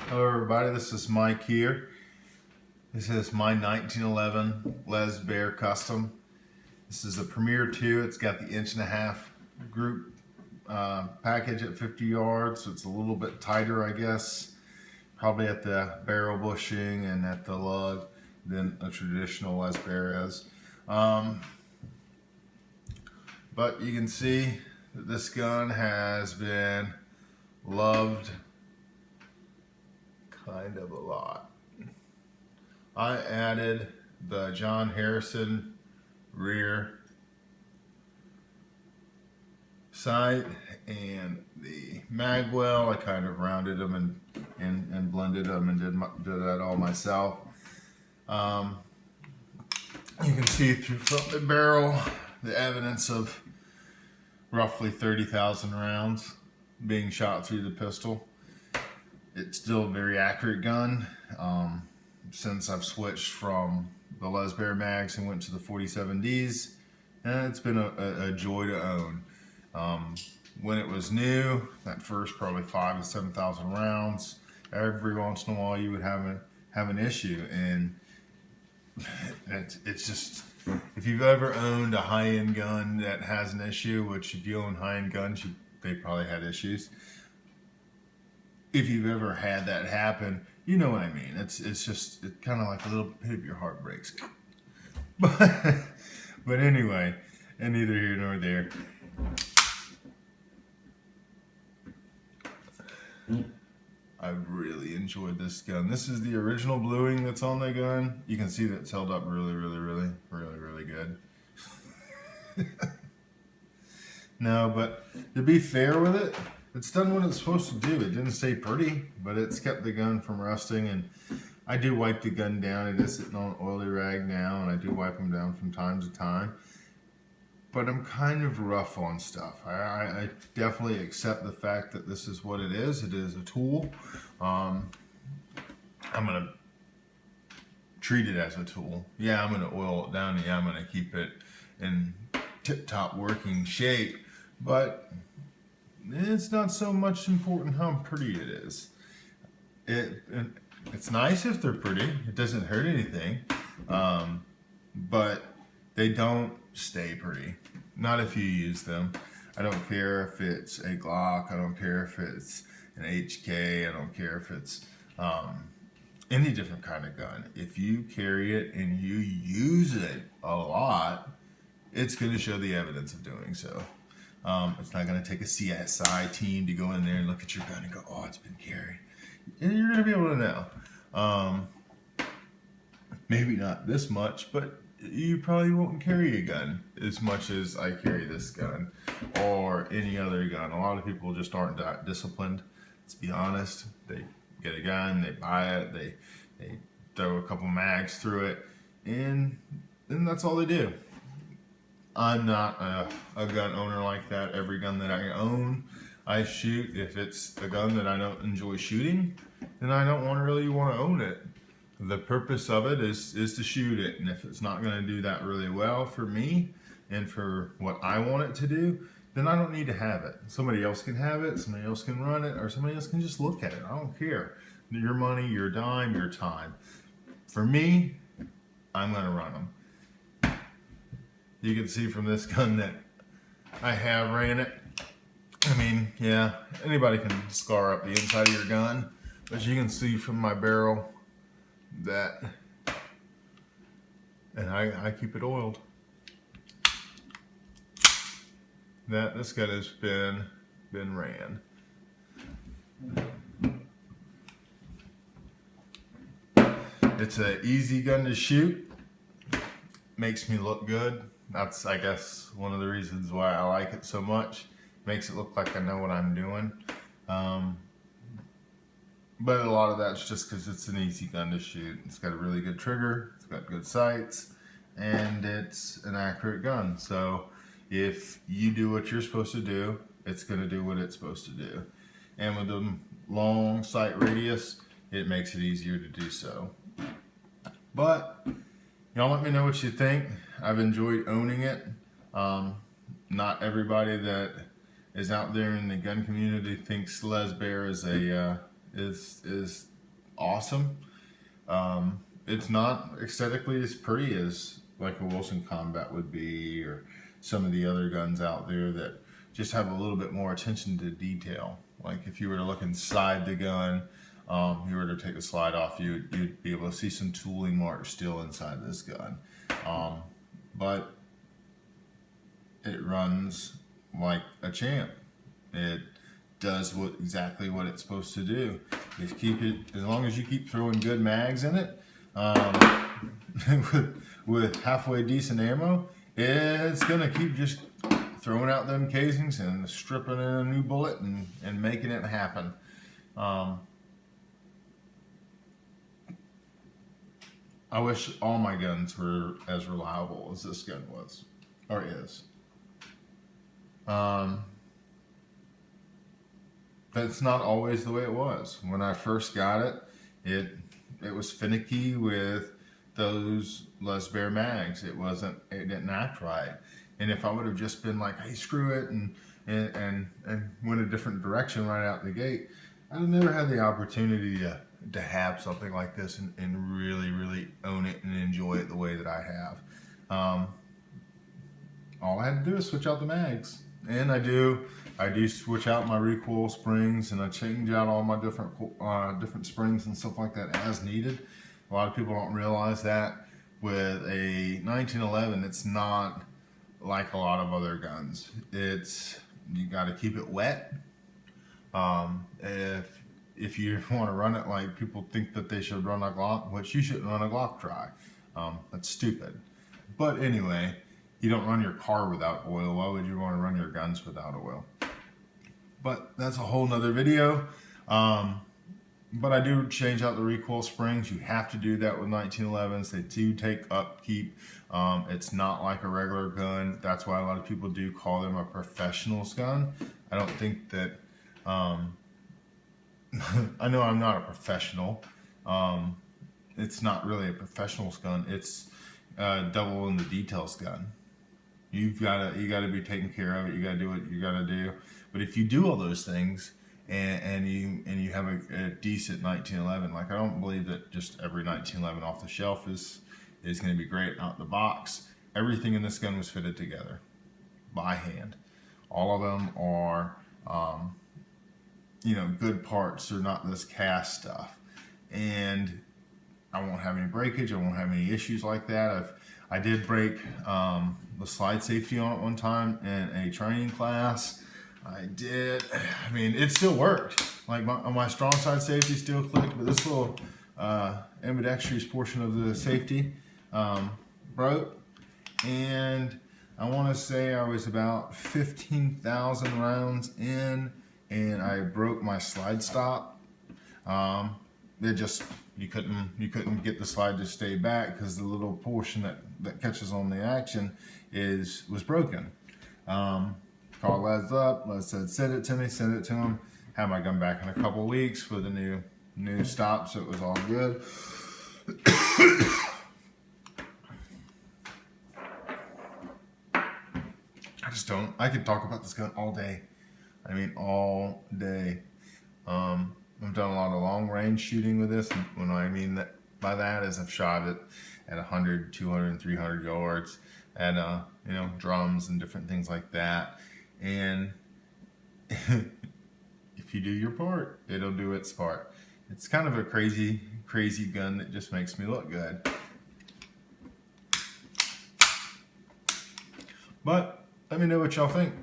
Hello everybody, this is Mike here. This is my 1911 Baer Custom. This is the Premier 2. It's got the 1.5 group package at 50 yards, so it's a little bit tighter, I guess, probably at the barrel bushing and at the lug than a traditional Baer is. But you can see that this gun has been loved kind of a lot. I added the John Harrison rear sight and the magwell. I kind of rounded them and blended them and did that all myself. You can see from the barrel the evidence of roughly 30,000 rounds being shot through the pistol. It's still a very accurate gun. Since I've switched from the Baer mags and went to the 47Ds, and it's been a joy to own. When it was new, that first probably 5,000 to 7,000 rounds, every once in a while you would have an issue, and it's just, if you've ever owned a high-end gun that has an issue, which if you own high-end guns, they probably had issues. If you've ever had that happen, you know what I mean. It's kind of like a little bit of your heart breaks. But anyway, and neither here nor there. I really enjoyed this gun. This is the original bluing that's on the gun. You can see that it's held up really good. No, but to be fair with it, it's done what it's supposed to do. It didn't stay pretty, but it's kept the gun from rusting, and I do wipe the gun down. It is sitting on an oily rag now, and I do wipe them down from time to time. But I'm kind of rough on stuff. I definitely accept the fact that this is what it is. It is a tool. I'm going to treat it as a tool. Yeah, I'm going to oil it down. Yeah, I'm going to keep it in tip-top working shape. But it's not so much important how pretty it is. It's nice if they're pretty. It doesn't hurt anything. But they don't stay pretty. Not if you use them. I don't care if it's a Glock. I don't care if it's an HK. I don't care if it's any different kind of gun. If you carry it and you use it a lot, it's going to show the evidence of doing so. It's not going to take a CSI team to go in there and look at your gun and go, oh, it's been carried. And you're going to be able to know. Maybe not this much, but you probably won't carry a gun as much as I carry this gun or any other gun. A lot of people just aren't that disciplined. Let's be honest. They get a gun, they buy it, they throw a couple mags through it, and that's all they do. I'm not a gun owner like that. Every gun that I own, I shoot. If it's a gun that I don't enjoy shooting, then I don't really want to own it. The purpose of it is to shoot it, and if it's not going to do that really well for me and for what I want it to do, then I don't need to have it. Somebody else can have it, somebody else can run it, or somebody else can just look at it. I don't care. Your money, your dime, your time. For me, I'm going to run them. You can see from this gun that I have ran it. I mean, yeah, anybody can scar up the inside of your gun, but you can see from my barrel that, and I keep it oiled, that this gun has been ran. It's an easy gun to shoot. Makes me look good. That's, I guess, one of the reasons why I like it so much. Makes it look like I know what I'm doing. But a lot of that's just because it's an easy gun to shoot. It's got a really good trigger, it's got good sights, and it's an accurate gun. So if you do what you're supposed to do, it's going to do what it's supposed to do. And with the long sight radius, it makes it easier to do so. But y'all let me know what you think. I've enjoyed owning it. Not everybody that is out there in the gun community thinks Baer is awesome. It's not aesthetically as pretty as like a Wilson Combat would be, or some of the other guns out there that just have a little bit more attention to detail. Like if you were to look inside the gun, you were to take the slide off, you'd be able to see some tooling marks still inside this gun. But it runs like a champ. It does exactly what it's supposed to do. Just keep it, as long as you keep throwing good mags in it, with halfway decent ammo, it's gonna keep just throwing out them casings and stripping in a new bullet and making it happen. I wish all my guns were as reliable as this gun was, or is. That's not always the way it was. When I first got it, it was finicky with those Baer mags. It didn't act right. And if I would have just been like, hey, screw it, and went a different direction right out the gate, I'd have never had the opportunity to have something like this and really, really own it and enjoy it the way that I have. All I had to do is switch out the mags. And I do switch out my recoil springs, and I change out all my different springs and stuff like that as needed. A lot of people don't realize that with a 1911, it's not like a lot of other guns. You got to keep it wet. If you want to run it like people think that they should run a Glock, which you shouldn't run a Glock dry. That's stupid. But anyway, you don't run your car without oil. Why would you want to run your guns without oil? But that's a whole nother video. But I do change out the recoil springs. You have to do that with 1911s. They do take upkeep. It's not like a regular gun. That's why a lot of people do call them a professional's gun. I don't think that, I know I'm not a professional. It's not really a professional's gun. It's double in the details gun. You gotta be taking care of it. You gotta do what you gotta do. But if you do all those things and you have a decent 1911, like I don't believe that just every 1911 off the shelf is going to be great out the box. Everything in this gun was fitted together by hand. All of them are good parts. They're not this cast stuff, and I won't have any breakage. I won't have any issues like that. I did break the slide safety on it one time in a training class. I mean, it still worked. Like my strong side safety still clicked, but this little ambidextrous portion of the safety broke. And I want to say I was about 15,000 rounds in, and I broke my slide stop. You couldn't get the slide to stay back because the little portion that catches on the action was broken. Called Les up. Les said, send it to me. Send it to him. Had my gun back in a couple of weeks with a new stop, so it was all good. I could talk about this gun all day. I mean, all day. I've done a lot of long range shooting with this. And what I mean by that is I've shot it at 100, 200, 300 yards at, drums and different things like that. And if you do your part, it'll do its part. It's kind of a crazy gun that just makes me look good. But let me know what y'all think.